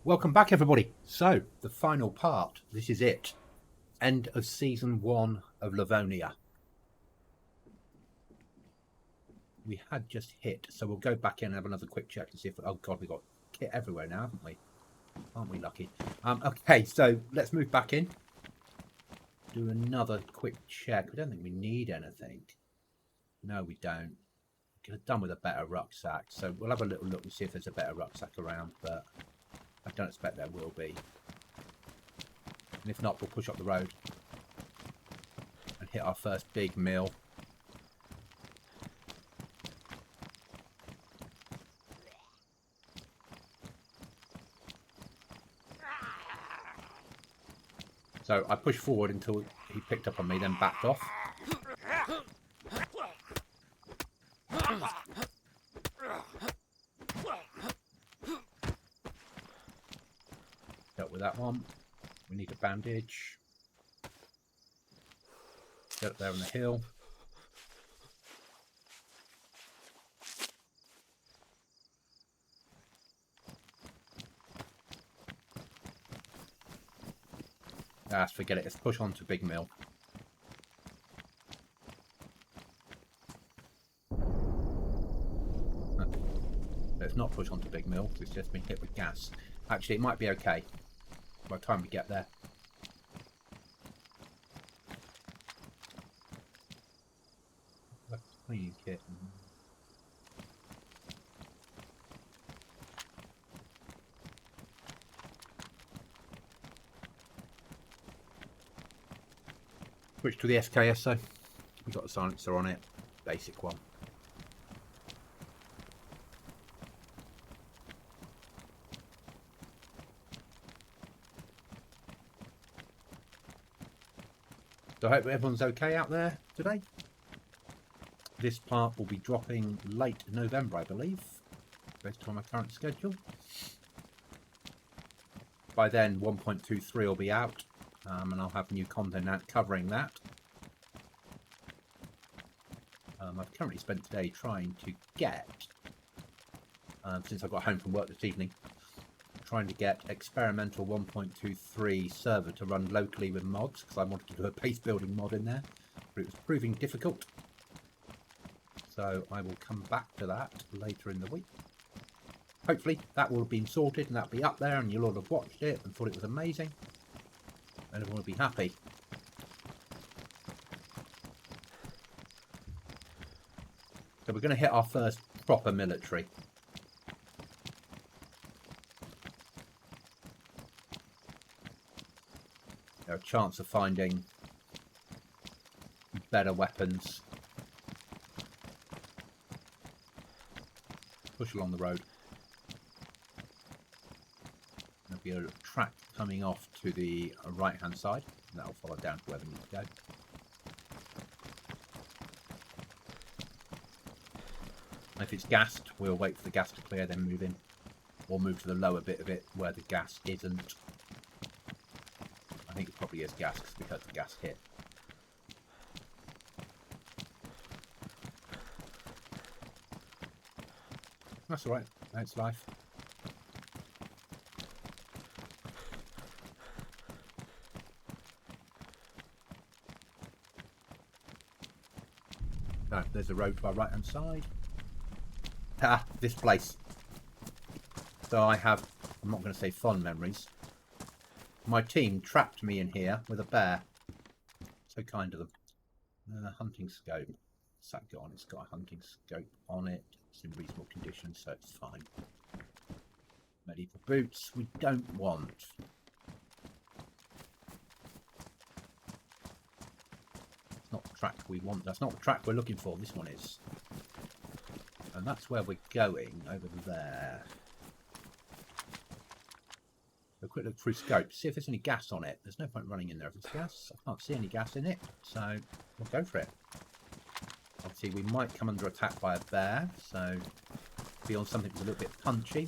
Welcome back, everybody. So, the final part. This is it. End of Season 1 of Livonia. We had just hit, so we'll go back in and have another quick check to see if... Oh, God, we've got kit everywhere now, haven't we? Aren't we lucky? Okay, so let's move back in. Do another quick check. I don't think we need anything. No, we don't. Could have done with a better rucksack. So we'll have a little look and see if there's a better rucksack around, but I don't expect there will be. And if not, we'll push up the road and hit our first big meal. So I pushed forward until he picked up on me, then backed off. Dealt with that one. We need a bandage. Get up there on the hill. Forget it. Let's push on to Big Mill. Let's not push on to Big Mill because it's just been hit with gas. Actually, it might be okay by the time we get there. Cleaning kit. Switch to the SKS though. We've got a silencer on it. Basic one. So I hope everyone's okay out there today. This part will be dropping late November, I believe, based on my current schedule. By then 1.23 will be out. And I'll have new content out covering that. I've currently spent today trying to get, since I got home from work this evening, trying to get experimental 1.23 server to run locally with mods, because I wanted to do a base building mod in there, but it was proving difficult. So I will come back to that later in the week. Hopefully that will have been sorted and that'll be up there and you'll all have watched it and thought it was amazing. And everyone will be happy. So we're going to hit our first proper military. There's a chance of finding better weapons. Push along the road. There'll be a track coming off to the right hand side, and that'll follow down to where we need to go. If it's gassed, we'll wait for the gas to clear, then move in, or move to the lower bit of it where the gas isn't. I think it probably is gas because we heard the gas hit. That's alright, that's life. No, there's a road to our right hand side. Ah, this place. So I have, I'm not going to say fond memories. My team trapped me in here with a bear. So kind of them. Hunting scope. What's that got on? It's got a hunting scope on it. It's in reasonable condition, so it's fine. Medieval boots we don't want. It's not the track we want. That's not the track we're looking for. This one is. And that's where we're going, over there. A quick look through scope, see if there's any gas on it. There's no point running in there if there's gas. I can't see any gas in it, so we'll go for it. Obviously, we might come under attack by a bear, so be on something that's a little bit punchy.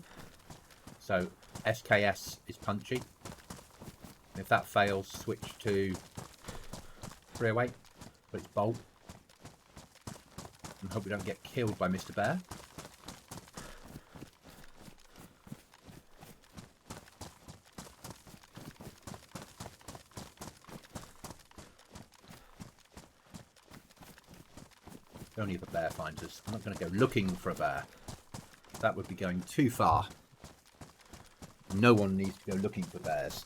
So SKS is punchy. If that fails, switch to 308, put its bolt. And hope we don't get killed by Mr. Bear. Only if a bear finds us. I'm not going to go looking for a bear. That would be going too far. No one needs to go looking for bears.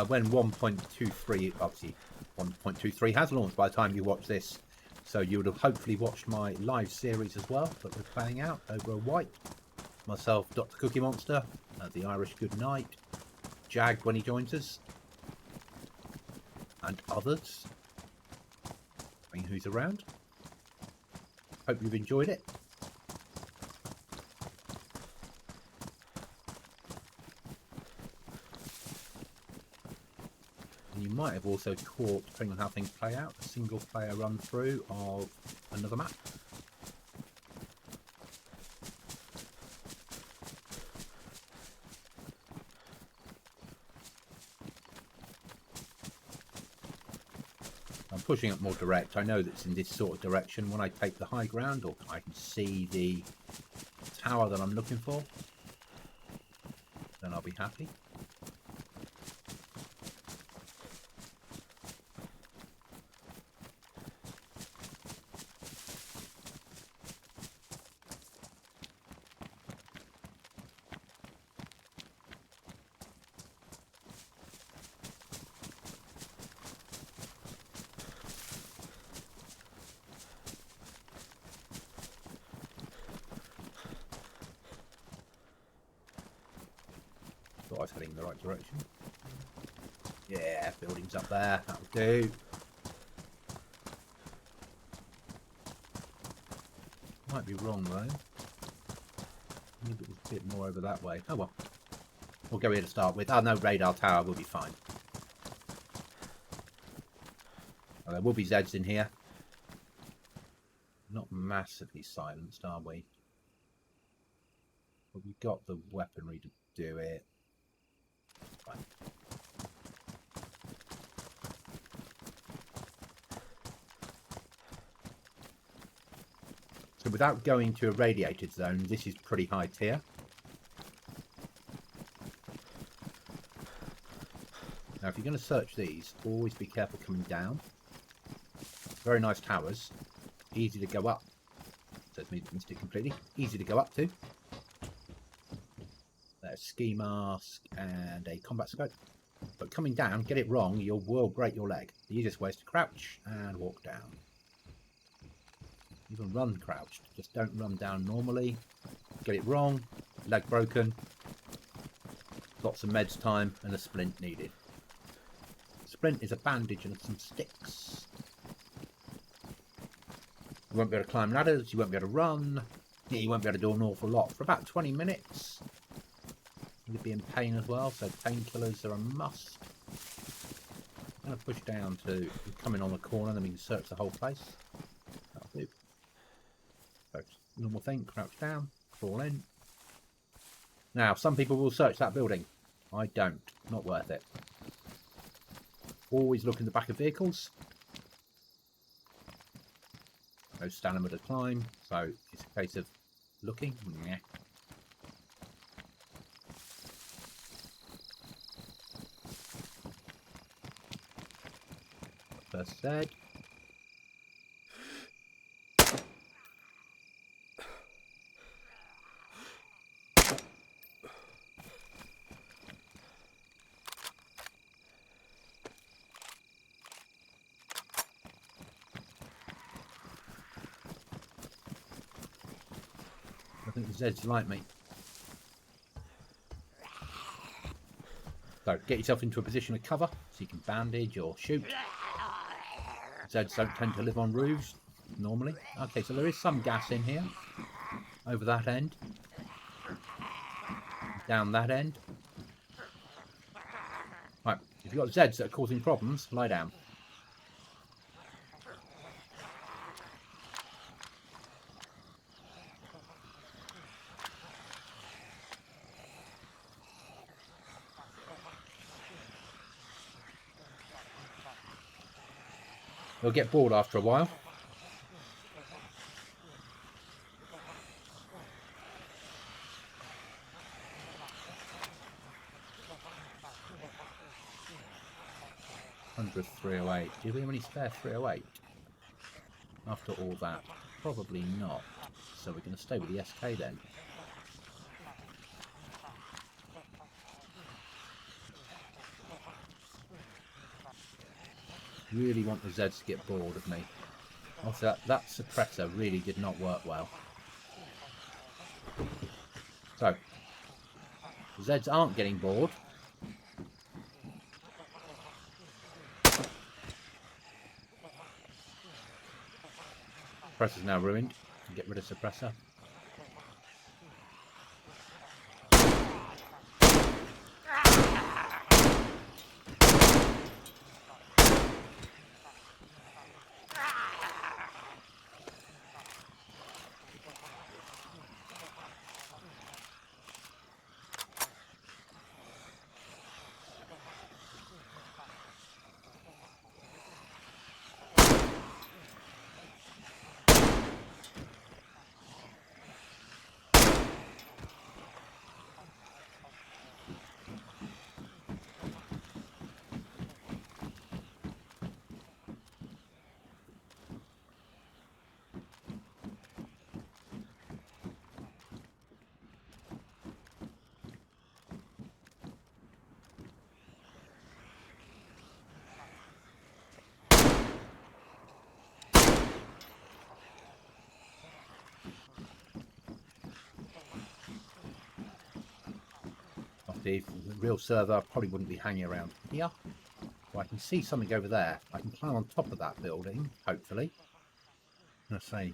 When 1.23, obviously 1.23 has launched by the time you watch this, so you would have hopefully watched my live series as well that we're playing out over a white. Myself, Dr. Cookie Monster, the Irish Good Night, Jag when he joins us, and others. I mean, who's around? Hope you've enjoyed it. You might have also caught, depending on how things play out, a single player run through of another map. I'm pushing it more direct. I know that it's in this sort of direction. When I take the high ground, or I can see the tower that I'm looking for, then I'll be happy. Thought I was heading in the right direction. Yeah, buildings up there. That'll do. Might be wrong though. Maybe it was a bit more over that way. Oh well. We'll go here to start with. Oh no, radar tower will be fine. Oh, there will be Zeds in here. Not massively silenced, are we? But we've got the weaponry to do it. Fine. So without going to a radiated zone, this is pretty high tier. Now if you're going to search these, always be careful coming down. Very nice towers, easy to go up. So it's missed it completely. Easy to go up to. There's ski mask and a combat scope. But coming down, get it wrong, you will break your leg. The easiest way is to crouch and walk down. Even run crouched. Just don't run down normally. Get it wrong, leg broken. Lots of meds time and a splint needed. Splint is a bandage and some sticks. You won't be able to climb ladders, you won't be able to run. You won't be able to do an awful lot for about 20 minutes. You'll be in pain as well, so painkillers are a must. I'm going to push down to come in on the corner, then we can search the whole place. That'll do. So, normal thing, crouch down, crawl in. Now, some people will search that building. I don't. Not worth it. Always look in the back of vehicles. No stamina to climb, so it's a case of looking. Yeah. First said. I think the Zeds like me. So get yourself into a position of cover so you can bandage or shoot. Zeds don't tend to live on roofs normally. Okay, so there is some gas in here. Over that end. Down that end. Right, if you've got Zeds that are causing problems, lie down. They'll get bored after a while. $100 308. Do we have any spare 308? After all that, probably not. So we're going to stay with the SK then. Really want the Zeds to get bored of me. Also, that suppressor really did not work well. So, the Zeds aren't getting bored. Suppressor's now ruined. Get rid of suppressor. The real server probably wouldn't be hanging around here. Well, I can see something over there. I can climb on top of that building, hopefully. Let's say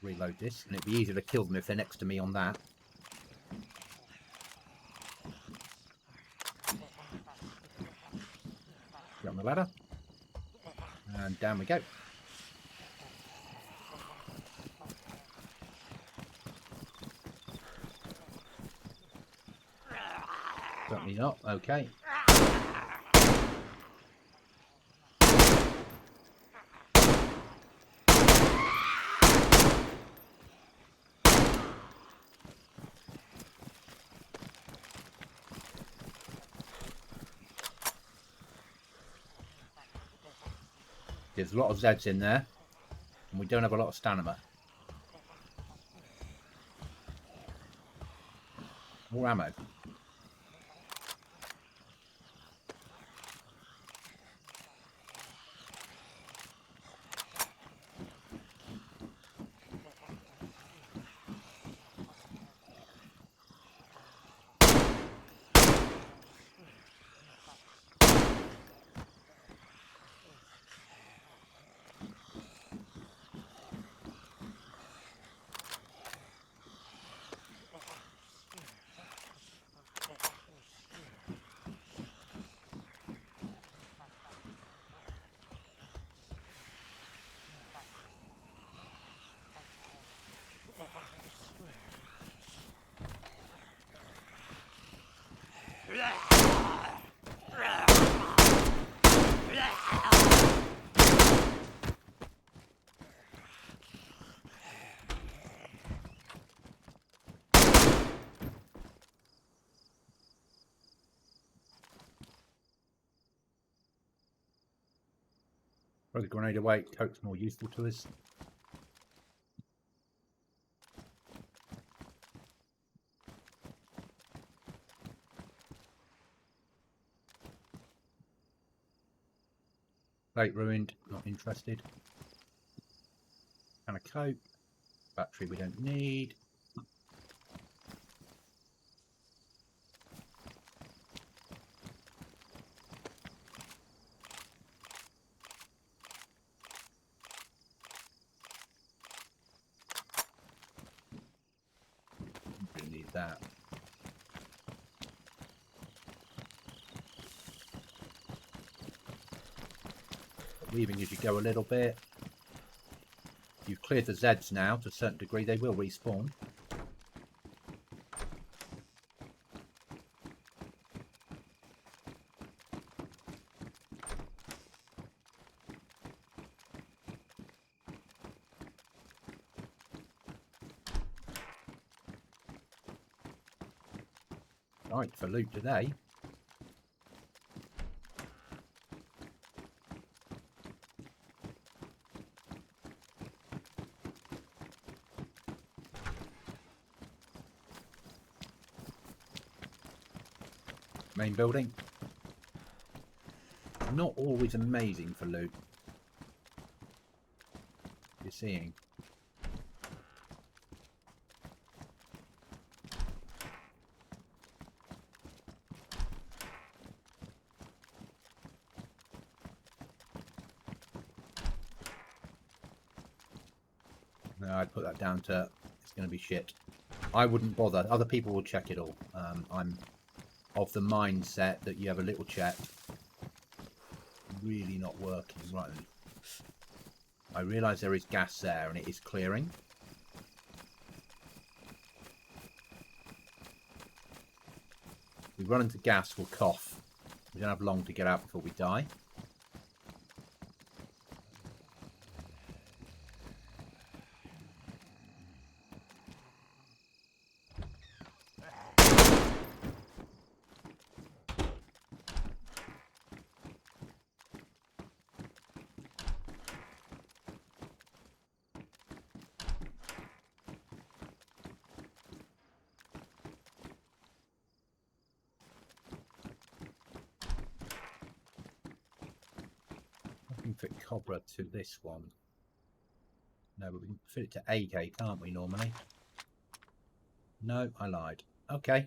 reload this, and it'd be easier to kill them if they're next to me on that. Get on the ladder, and down we go. Certainly not. Okay. There's a lot of Zeds in there, and we don't have a lot of stamina. More ammo. Throw the grenade away. Coke's more useful to us. Plate ruined. Not interested. Can of Coke. Battery we don't need. Don't need that. Leaving as you go a little bit. You've cleared the Zeds now to a certain degree. They will respawn. Right, for loot today. Main building. Not always amazing for loot. You're seeing. No, I'd put that down to it's going to be shit. I wouldn't bother. Other people will check it all. I'm of the mindset that you have a little check. Really not working. Right. I realise there is gas there and it is clearing. If we run into gas, we'll cough. We don't have long to get out before we die. Fit Cobra to this one. No, but we can fit it to AK, can't we, normally? No, I lied. Okay.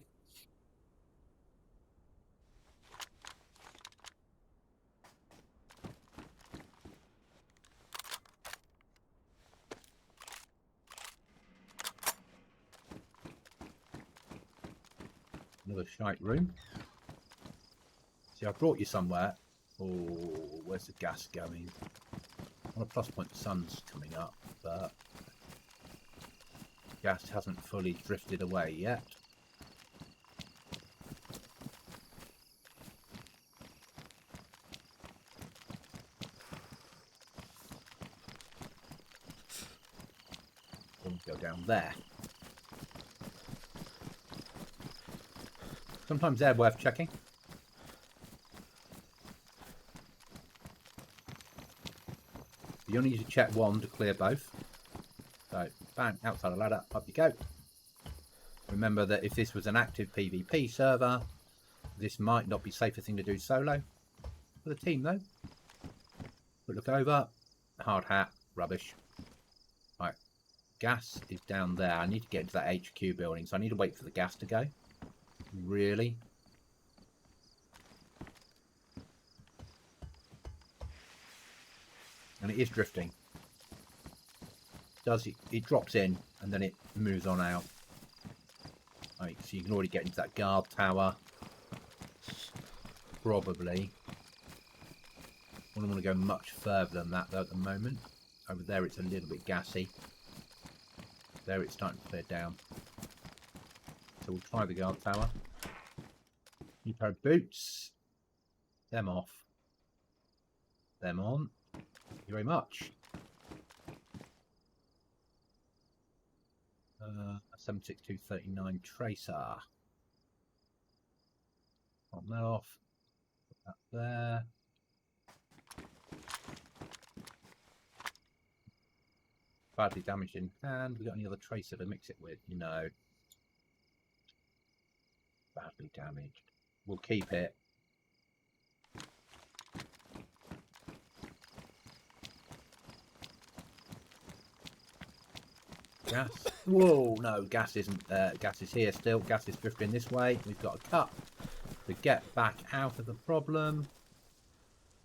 Another shite room. See, I brought you somewhere. Oh, where's the gas going? On a plus point, the sun's coming up, but gas hasn't fully drifted away yet. We'll go down there. Sometimes they're worth checking. You only need to check one to clear both. So, bang, outside the ladder, up you go. Remember that if this was an active PvP server, this might not be safer thing to do solo. For the team, though. But look over. Hard hat, rubbish. Right, gas is down there. I need to get into that HQ building, so I need to wait for the gas to go. Really? And it is drifting. It drops in and then it moves on out. Right, so you can already get into that guard tower. Probably. I don't want to go much further than that though at the moment. Over there it's a little bit gassy. There it's starting to clear down. So we'll try the guard tower. New pair of boots. Them off. Them on. Thank you very much. 76239 tracer. Pop that off. Put that there. Badly damaged in hand. We got any other tracer to mix it with? No. Badly damaged. We'll keep it. Gas. Whoa, no, gas isn't. Gas is here still. Gas is drifting this way. We've got a cut to get back out of the problem.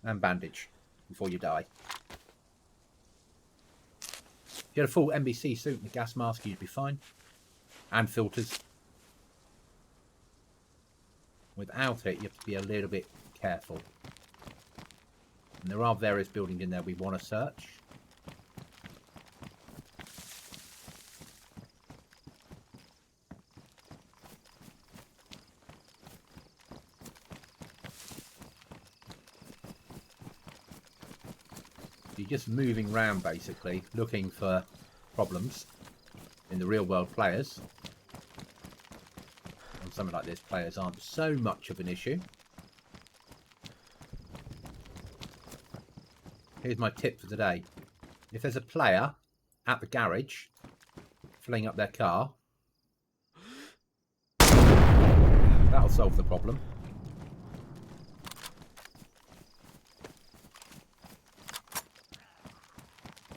And bandage before you die. If you had a full NBC suit and a gas mask, you'd be fine. And filters. Without it, you have to be a little bit careful. And there are various buildings in there we want to search. You're just moving around basically, looking for problems in the real world players. Once something like this, players aren't so much of an issue. Here's my tip for today. If there's a player at the garage filling up their car, that'll solve the problem.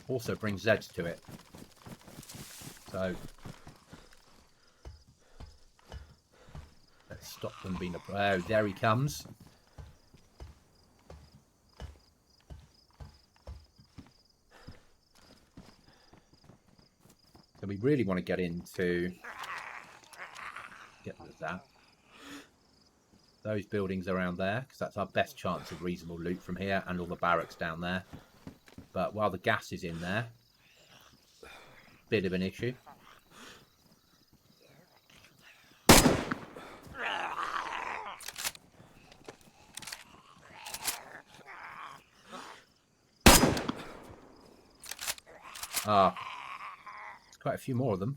Also brings Zeds to it. So let's stop them being a... Oh, there he comes. So we really want to get into... Get rid of that. Those buildings around there, because that's our best chance of reasonable loot from here, and all the barracks down there. But while the gas is in there, bit of an issue. Ah, quite a few more of them.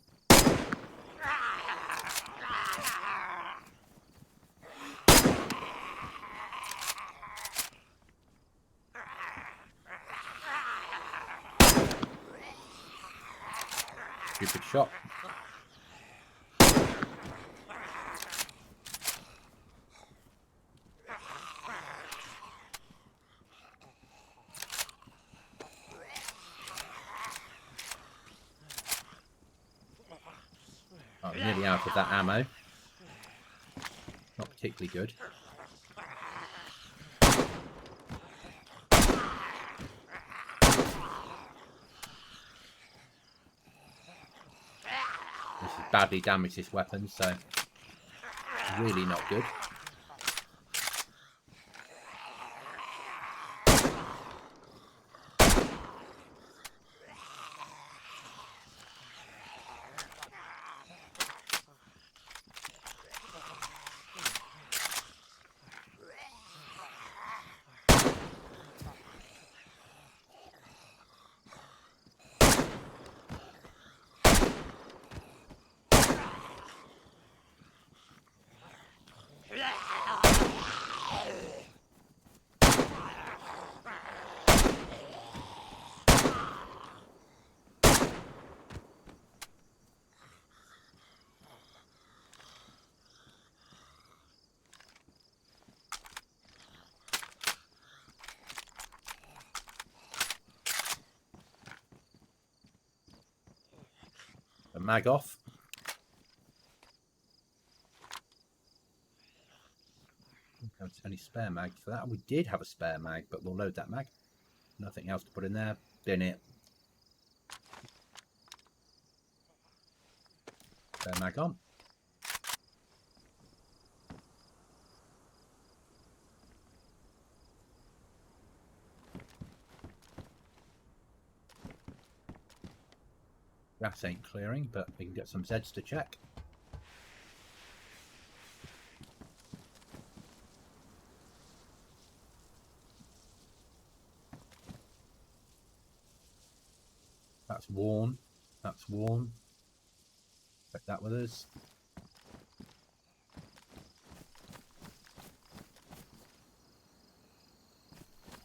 Stupid shot. Oh, I'm nearly out of that ammo. Not particularly good. This has badly damaged this weapon, so really not good. A mag off. Don't have any spare mag for that. We did have a spare mag, but we'll load that mag. Nothing else to put in there. Bin it. Spare mag on. Gas ain't clearing, but we can get some Zeds to check. That's worn. That's worn. Take that with us.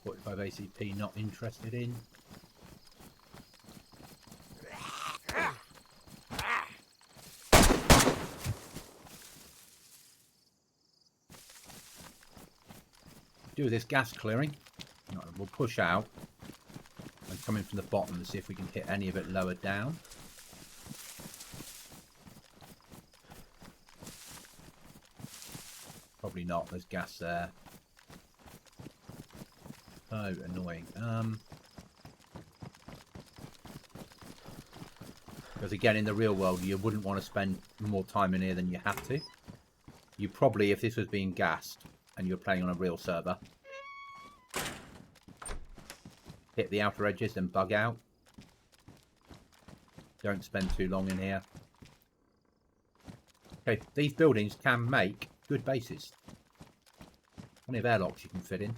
.45 ACP not interested in. Do this gas clearing. We'll push out and come in from the bottom and see if we can hit any of it lower down. Probably not. There's gas there. So annoying. Because again, in the real world, you wouldn't want to spend more time in here than you have to. You probably, if this was being gassed and you're playing on a real server, hit the outer edges and bug out. Don't spend too long in here. Okay, these buildings can make good bases. Plenty of airlocks you can fit in.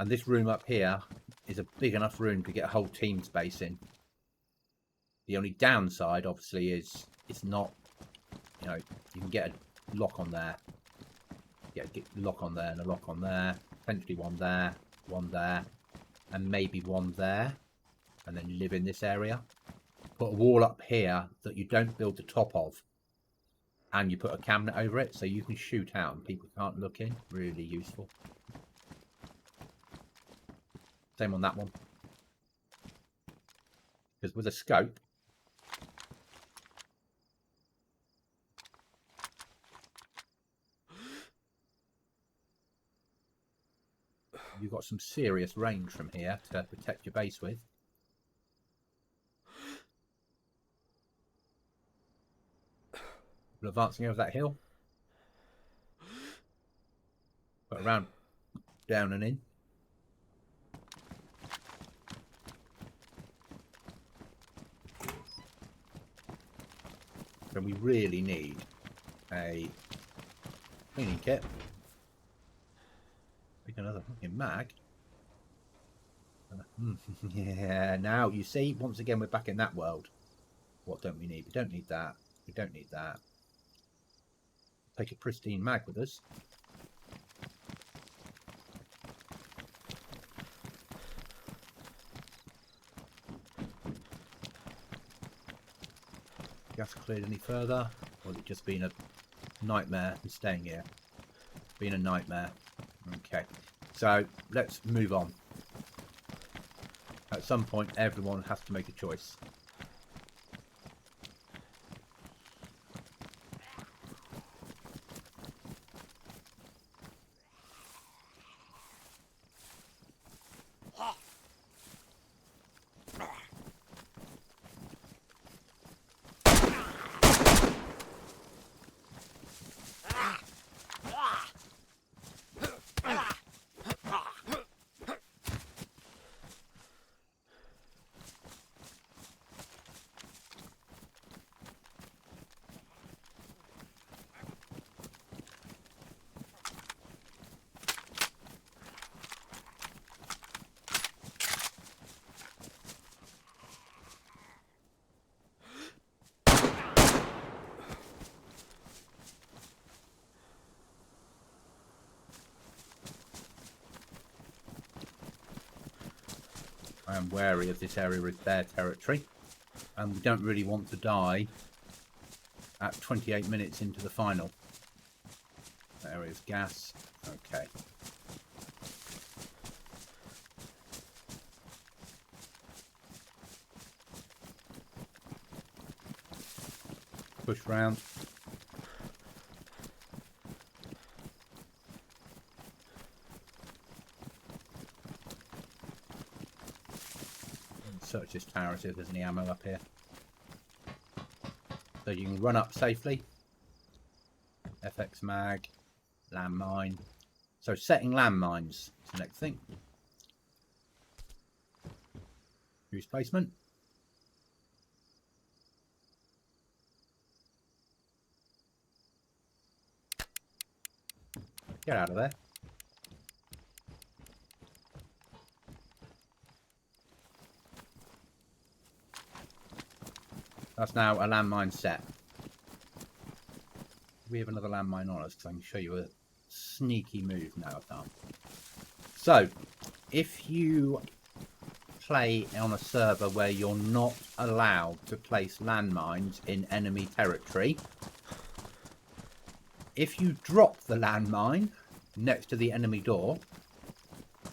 And this room up here is a big enough room to get a whole team space in. The only downside, obviously, is it's not, you know, you can get a lock on there. Yeah, get a lock on there and a lock on there. Potentially one there, and maybe one there. And then live in this area. Put a wall up here that you don't build the top of. And you put a cabinet over it so you can shoot out and people can't look in. Really useful. Same on that one. Because with a scope, you've got some serious range from here to protect your base with. People advancing over that hill. Put around, down and in. So we really need a cleaning kit. Pick another fucking mag. Yeah, now you see, once again, we're back in that world. What don't we need? We don't need that. We don't need that. Take a pristine mag with us. Gas cleared any further? Or has it just been a nightmare and staying here? Been a nightmare. Okay, so let's move on. At some point, everyone has to make a choice. I am wary of this area as their territory, and we don't really want to die at 28 minutes into the final. That area's gas. Okay. Push round. Search this tower, see if there's any ammo up here. So you can run up safely. FX mag, landmine. So setting landmines is the next thing. Fuse placement. Get out of there. That's now a landmine set. We have another landmine on us because I can show you a sneaky move now. I can't. So, if you play on a server where you're not allowed to place landmines in enemy territory, if you drop the landmine next to the enemy door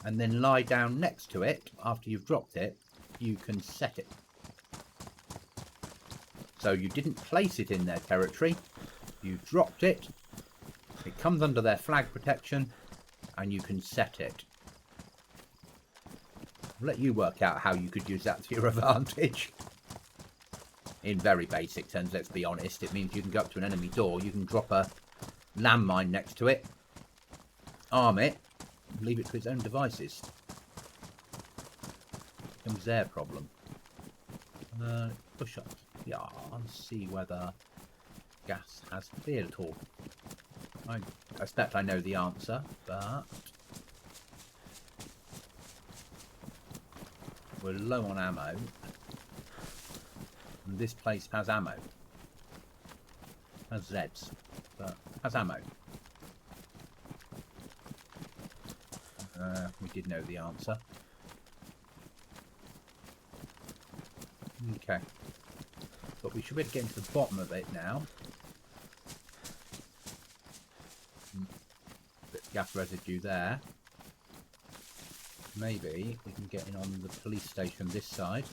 and then lie down next to it after you've dropped it, you can set it. So you didn't place it in their territory, you dropped it, it comes under their flag protection, and you can set it. I'll let you work out how you could use that to your advantage. In very basic terms, let's be honest, it means you can go up to an enemy door, you can drop a landmine next to it, arm it, and leave it to its own devices. It becomes their problem. Push up. Yeah, I'll see whether gas has cleared at all. I expect I know the answer, but We're low on ammo. And this place has ammo. Has Zeds, but has ammo. We did know the answer. Okay. But we should be able to get into the bottom of it now. Bit of gas residue there. Maybe we can get in on the police station this side.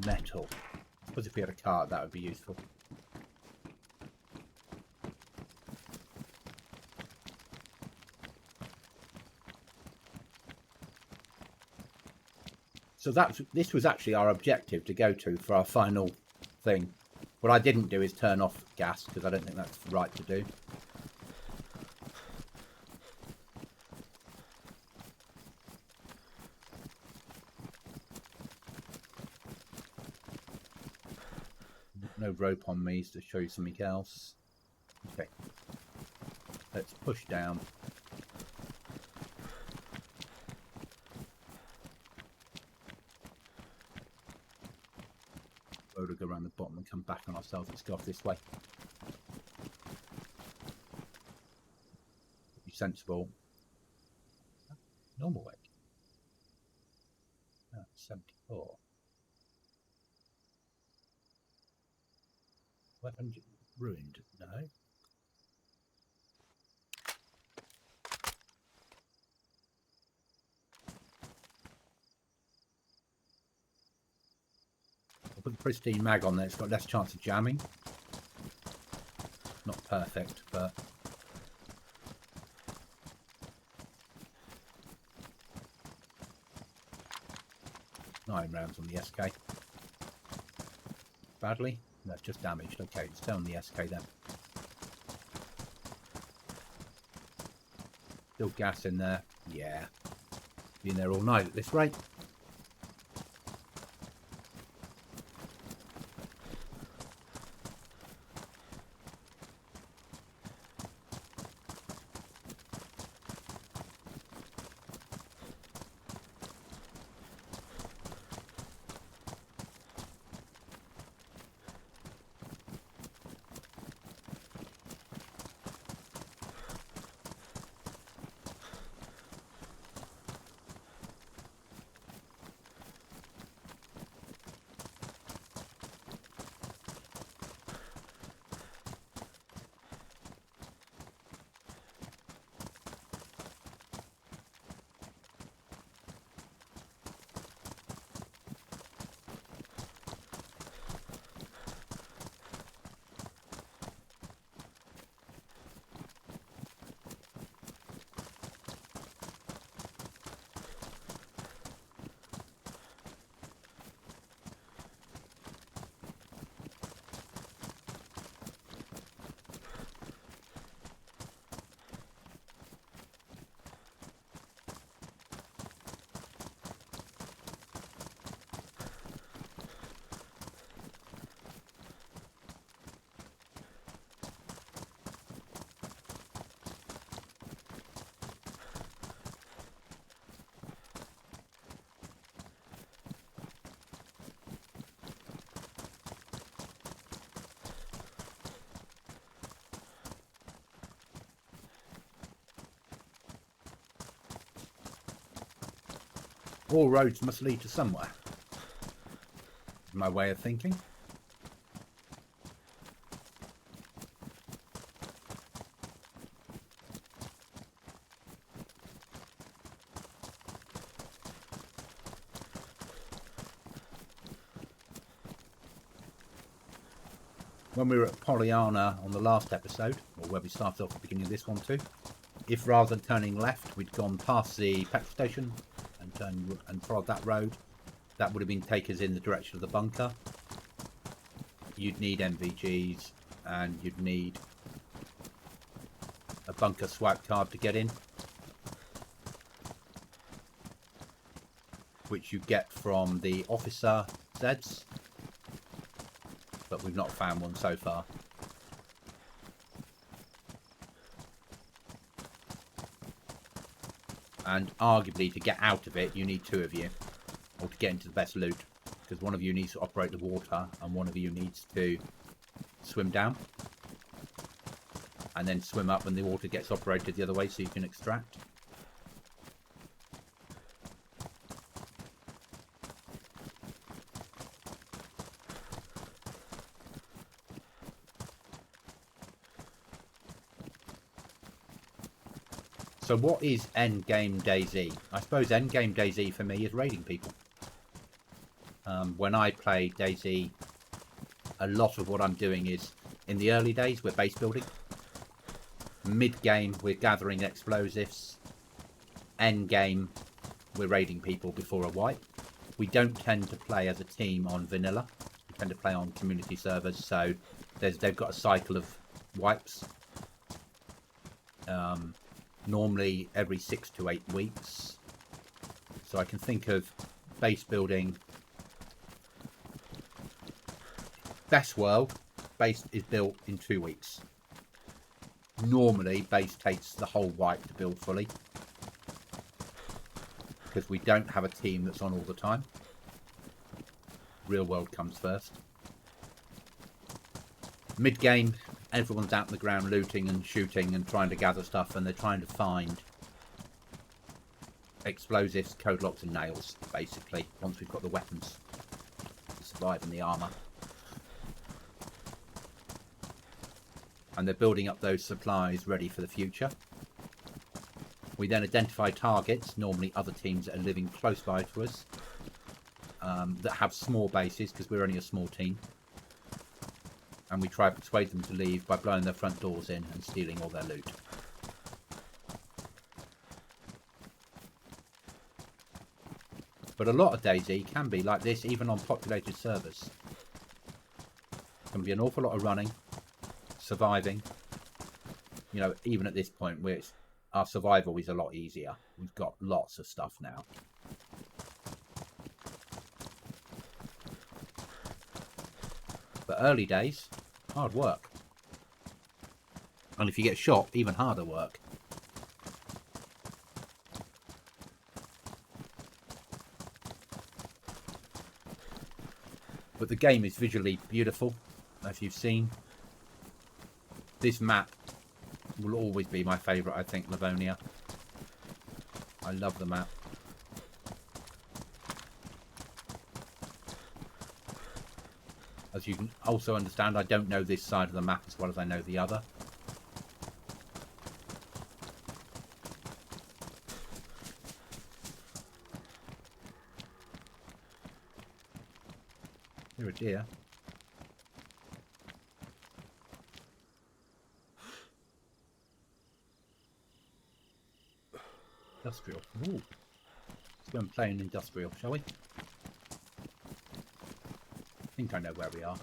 Metal. I suppose if we had a cart, that would be useful. So this was actually our objective to go to for our final thing. What I didn't do is turn off gas, because I don't think that's right to do. No rope on me to show you something else. Okay. Let's push down. To go around the bottom and come back on ourselves. Let's go off this way. Be sensible. Normal way. 74. Weapon ruined. No. I'll put the pristine mag on there. It's got less chance of jamming. Not perfect, but 9 rounds on the SK. Badly? No, just damaged. Okay, let's stay on the SK then. Still gas in there. Yeah. Be in there all night at this rate. All roads must lead to somewhere. My way of thinking. When we were at Pollyanna on the last episode, or where we started off at the beginning of this one too, if rather than turning left, we'd gone past the petrol station and followed that road, that would have been take us in the direction of the bunker. You'd need MVGs and you'd need a bunker swipe card to get in. which you get from the officer Zeds, but we've not found one so far. And arguably to get out of it you need 2 of you, or to get into the best loot, because one of you needs to operate the water and one of you needs to swim down and then swim up when the water gets operated the other way so you can extract. So what is endgame DayZ? I suppose endgame DayZ for me is raiding people. When I play DayZ, a lot of what I'm doing is, in the early days, we're base building. Mid-game, we're gathering explosives. End-game, we're raiding people before a wipe. We don't tend to play as a team on vanilla. We tend to play on community servers, so they've got a cycle of wipes. Normally every 6 to 8 weeks. So I can think of base building. Best world, base is built in 2 weeks. Normally base takes the whole wipe to build fully, because we don't have a team that's on all the time. Real world comes first. Mid game, everyone's out on the ground looting and shooting and trying to gather stuff, and they're trying to find explosives, code locks and nails, basically, once we've got the weapons to survive in the armour. And they're building up those supplies ready for the future. We then identify targets, normally other teams that are living close by to us, that have small bases, because we're only a small team. And we try to persuade them to leave by blowing their front doors in and stealing all their loot. But a lot of DayZ can be like this, even on populated servers. There can be an awful lot of running, surviving. You know, even at this point, our survival is a lot easier. We've got lots of stuff now. But early days, hard work. And if you get shot, even harder work. But the game is visually beautiful, as you've seen. This map will always be my favourite, I think, Livonia. I love the map. As you can also understand, I don't know this side of the map as well as I know the other. You're a deer. Industrial. Ooh. Let's go and play an industrial, shall we? I think I know where we are.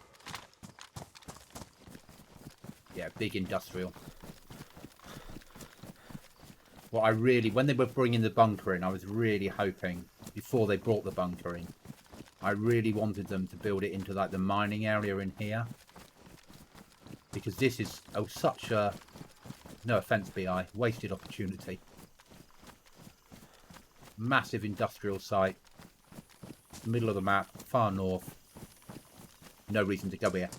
Yeah, big industrial. What I really, when they were bringing the bunker in, I was really hoping, before they brought the bunker in, I really wanted them to build it into like the mining area in here. Because this is such a, no offence BI, wasted opportunity. Massive industrial site, middle of the map, far north. No reason to go here,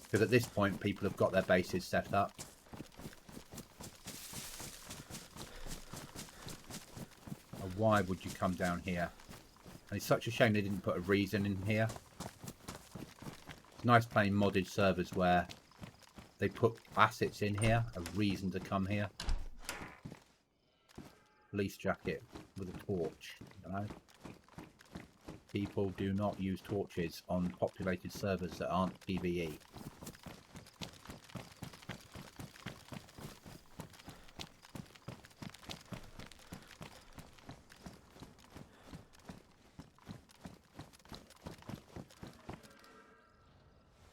because at this point people have got their bases set up. And why would you come down here? And it's such a shame they didn't put a reason in here. It's nice playing modded servers where they put assets in here, a reason to come here. Police jacket with a torch, you know. People do not use torches on populated servers that aren't PvE.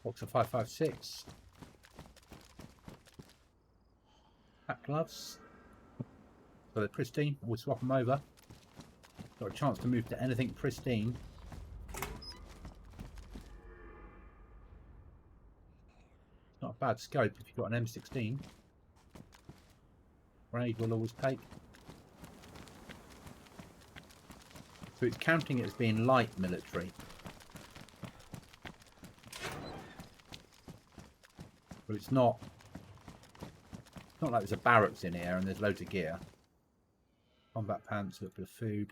Box of 556. Hat gloves. So they're pristine. We'll swap them over. Got a chance to move to anything pristine. Not a bad scope if you've got an M16. Grenade will always take. So it's counting it as being light military. But it's not like there's a barracks in here and there's loads of gear. Combat pants, a little bit of food.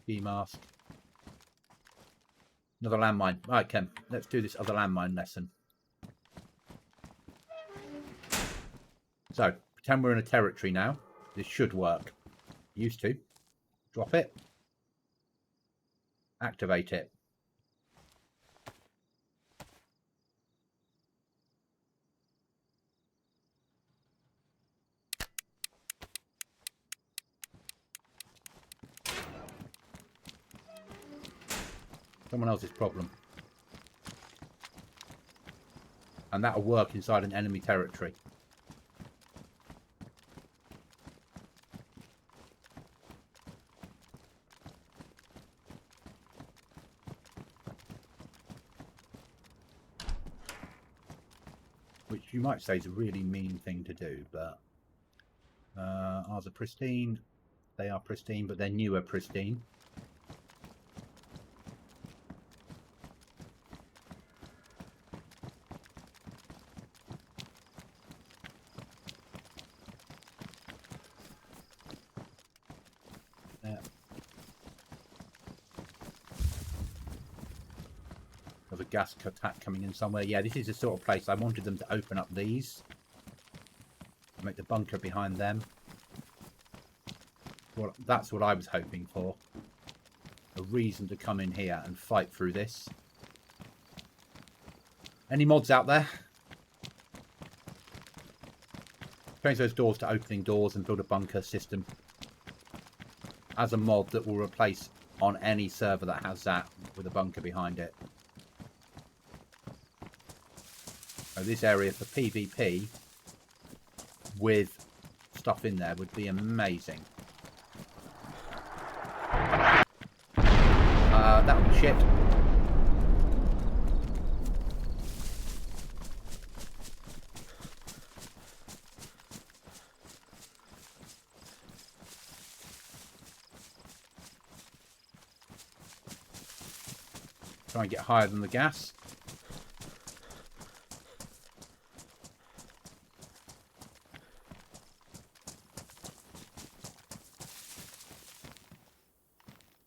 Ski mask. Another landmine. Right, Ken, let's do this other landmine lesson. So, pretend we're in a territory now. This should work. Used to. Drop it. Activate it. Someone else's problem. And that'll work inside an enemy territory. Which you might say is a really mean thing to do, but ours are pristine. They are pristine, but they're newer pristine. There's a gas attack coming in somewhere. Yeah, this is the sort of place I wanted them to open up these. Make the bunker behind them. Well, that's what I was hoping for. A reason to come in here and fight through this. Any mods out there? Change those doors to opening doors and build a bunker system. As a mod that will replace on any server that has that with a bunker behind it. So this area for PvP with stuff in there would be amazing. That would be shit. Try and get higher than the gas.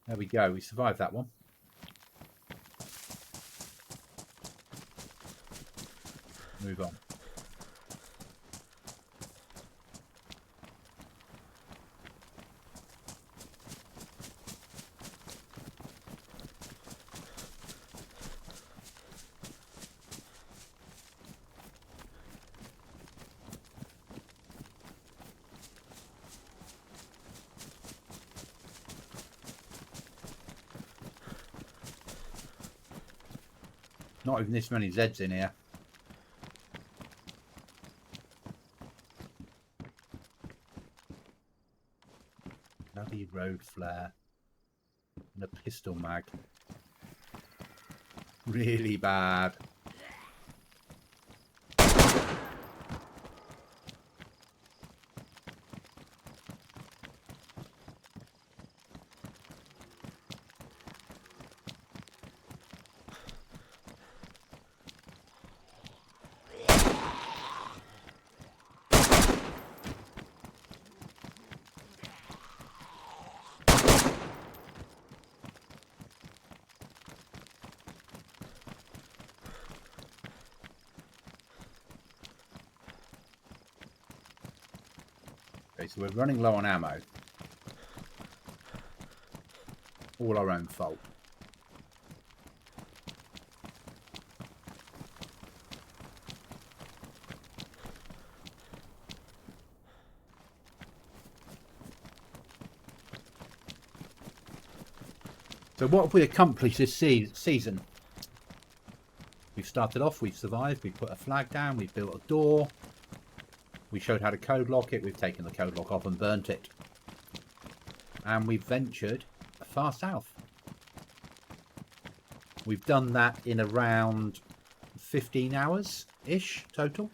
There we go, we survived that one. Move on. Not even this many Zeds in here. Bloody road flare. And a pistol mag. Really bad. Okay, so we're running low on ammo. All our own fault. So what have we accomplished this season? We've started off, we've survived, we've put a flag down, we've built a door. We showed how to code lock it, we've taken the code lock off and burnt it. and we've ventured far south. We've done that in around 15 hours-ish total.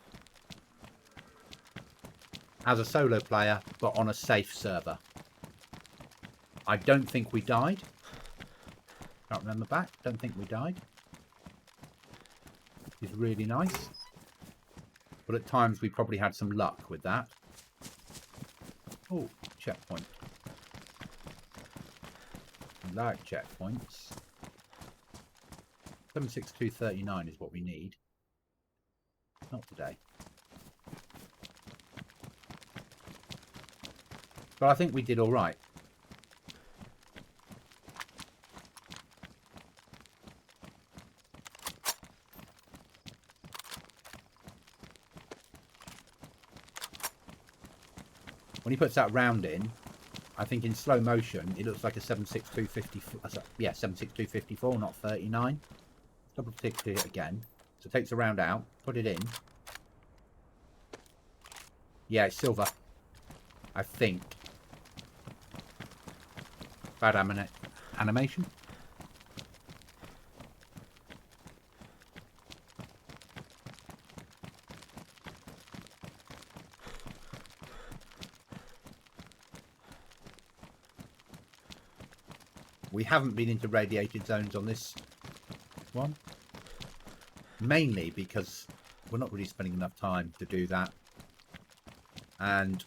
As a solo player, but on a safe server. I don't think we died. Can't remember back. Don't think we died. It's really nice. But at times we probably had some luck with that. Oh, checkpoint. I like checkpoints. 76239 is what we need. Not today. But I think we did all right. When he puts that round in, I think in slow motion, it looks like a 76254. Yeah, 76254, not 39. Double tick it again. So it takes the round out, put it in. Yeah, it's silver. I think. Bad animation. We haven't been into radiated zones on this one. Mainly because we're not really spending enough time to do that. And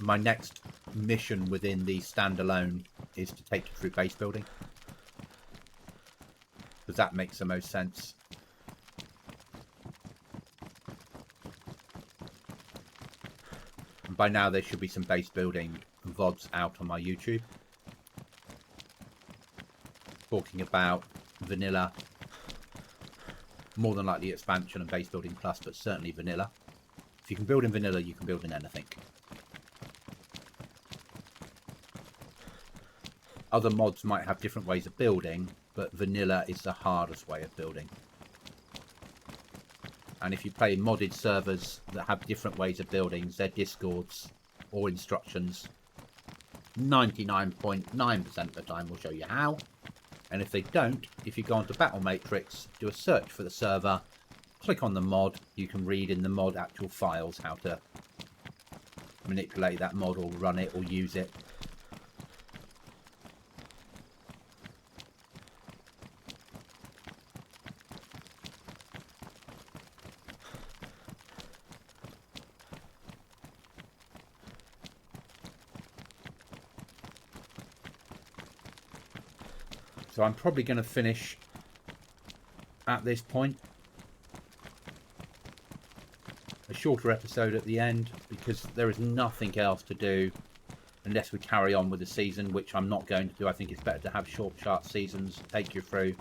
my next mission within the standalone is to take you through base building. Because that makes the most sense. And by now there should be some base building VODs out on my YouTube. Talking about vanilla, more than likely expansion and base building plus, but certainly vanilla. If you can build in vanilla, you can build in anything. Other mods might have different ways of building, but vanilla is the hardest way of building. And if you play modded servers that have different ways of building, their discords or instructions, 99.9% of the time will show you how. And if they don't, if you go onto Battle Matrix, do a search for the server, click on the mod, you can read in the mod actual files how to manipulate that mod or run it or use it. So I'm probably going to finish at this point. A shorter episode at the end because there is nothing else to do unless we carry on with the season, which I'm not going to do. I think it's better to have short, sharp seasons, take you through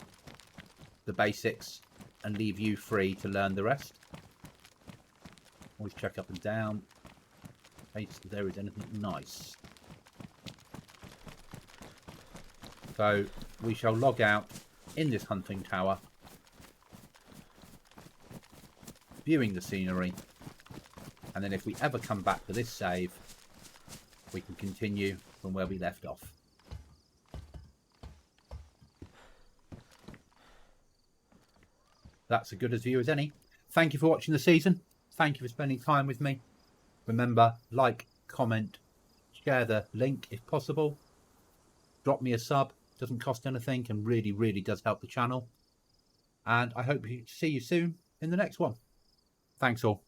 the basics and leave you free to learn the rest. Always check up and down in case there is anything nice. So we shall log out in this hunting tower, viewing the scenery, and then if we ever come back to this save, we can continue from where we left off. That's as good a view as any. Thank you for watching the season. Thank you for spending time with me. Remember, like, comment, share the link if possible. Drop me a sub. Doesn't cost anything and really, really does help the channel. And I hope to see you soon in the next one. Thanks all.